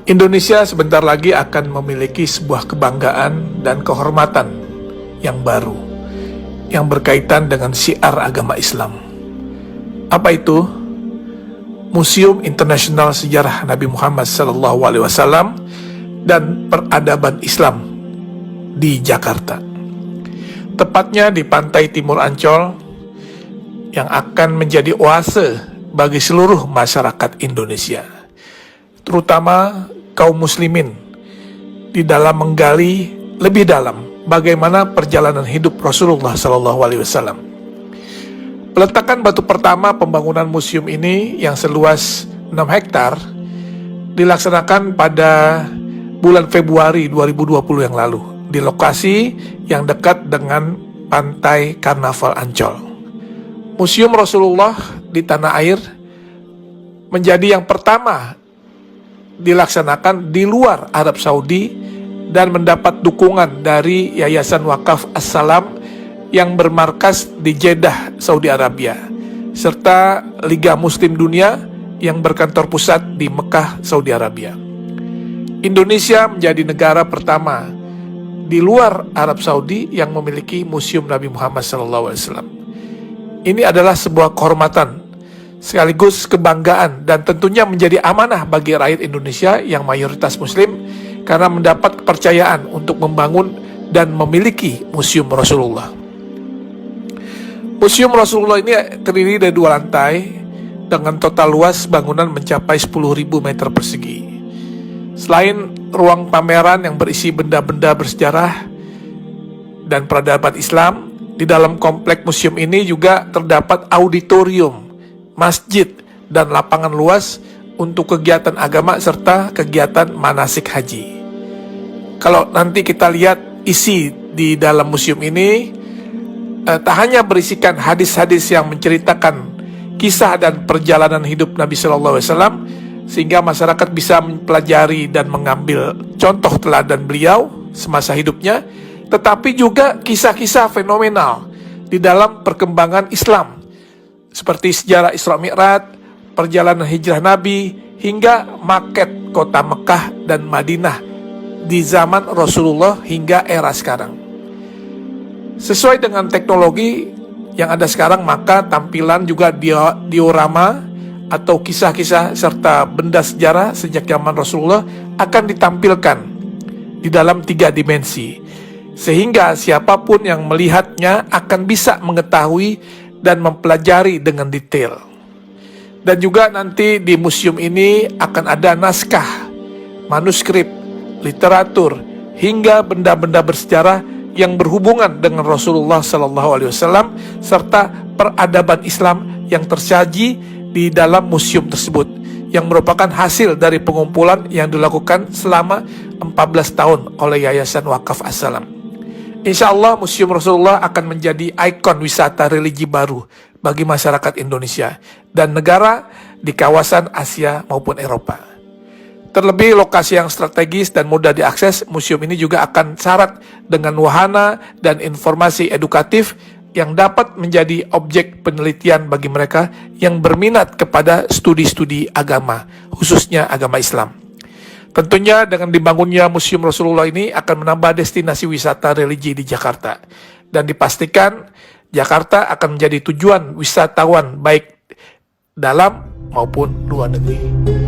Indonesia sebentar lagi akan memiliki sebuah kebanggaan dan kehormatan yang baru, yang berkaitan dengan syiar agama Islam. Apa itu? Museum Internasional Sejarah Nabi Muhammad SAW dan Peradaban Islam di Jakarta. Tepatnya di pantai timur Ancol, yang akan menjadi oase bagi seluruh masyarakat Indonesia, terutama kaum muslimin, di dalam menggali lebih dalam bagaimana perjalanan hidup Rasulullah SAW. Peletakan batu pertama pembangunan museum ini yang seluas 6 hektar dilaksanakan pada bulan Februari 2020 yang lalu di lokasi yang dekat dengan pantai Karnaval Ancol. Museum Rasulullah di tanah air menjadi yang pertama dilaksanakan di luar Arab Saudi dan mendapat dukungan dari Yayasan Wakaf As-Salam yang bermarkas di Jeddah, Saudi Arabia, serta Liga Muslim Dunia yang berkantor pusat di Mekah, Saudi Arabia. Indonesia menjadi negara pertama di luar Arab Saudi yang memiliki Museum Nabi Muhammad SAW. Ini adalah sebuah kehormatan sekaligus kebanggaan dan tentunya menjadi amanah bagi rakyat Indonesia yang mayoritas muslim karena mendapat kepercayaan untuk membangun dan memiliki Museum Rasulullah. Museum Rasulullah ini terdiri dari 2 lantai dengan total luas bangunan mencapai 10.000 meter persegi. Selain ruang pameran yang berisi benda-benda bersejarah dan peradaban Islam, di dalam komplek museum ini juga terdapat auditorium, masjid, dan lapangan luas untuk kegiatan agama serta kegiatan manasik haji. Kalau nanti kita lihat isi di dalam museum ini, tak hanya berisikan hadis-hadis yang menceritakan kisah dan perjalanan hidup Nabi SAW, sehingga masyarakat bisa mempelajari dan mengambil contoh teladan beliau semasa hidupnya, tetapi juga kisah-kisah fenomenal di dalam perkembangan Islam, seperti sejarah Isra Mi'raj, perjalanan hijrah Nabi, hingga maket kota Mekah dan Madinah di zaman Rasulullah hingga era sekarang. Sesuai dengan teknologi yang ada sekarang, maka tampilan juga diorama atau kisah-kisah serta benda sejarah sejak zaman Rasulullah akan ditampilkan di dalam 3 dimensi, sehingga siapapun yang melihatnya akan bisa mengetahui dan mempelajari dengan detail. Dan juga nanti di museum ini akan ada naskah, manuskrip, literatur, hingga benda-benda bersejarah yang berhubungan dengan Rasulullah SAW serta peradaban Islam yang tersaji di dalam museum tersebut, yang merupakan hasil dari pengumpulan yang dilakukan selama 14 tahun oleh Yayasan Wakaf As-Salam. Insya Allah Museum Rasulullah akan menjadi ikon wisata religi baru bagi masyarakat Indonesia dan negara di kawasan Asia maupun Eropa. Terlebih lokasi yang strategis dan mudah diakses, museum ini juga akan syarat dengan wahana dan informasi edukatif yang dapat menjadi objek penelitian bagi mereka yang berminat kepada studi-studi agama, khususnya agama Islam. Tentunya dengan dibangunnya Museum Rasulullah ini akan menambah destinasi wisata religi di Jakarta, dan dipastikan Jakarta akan menjadi tujuan wisatawan baik dalam maupun luar negeri.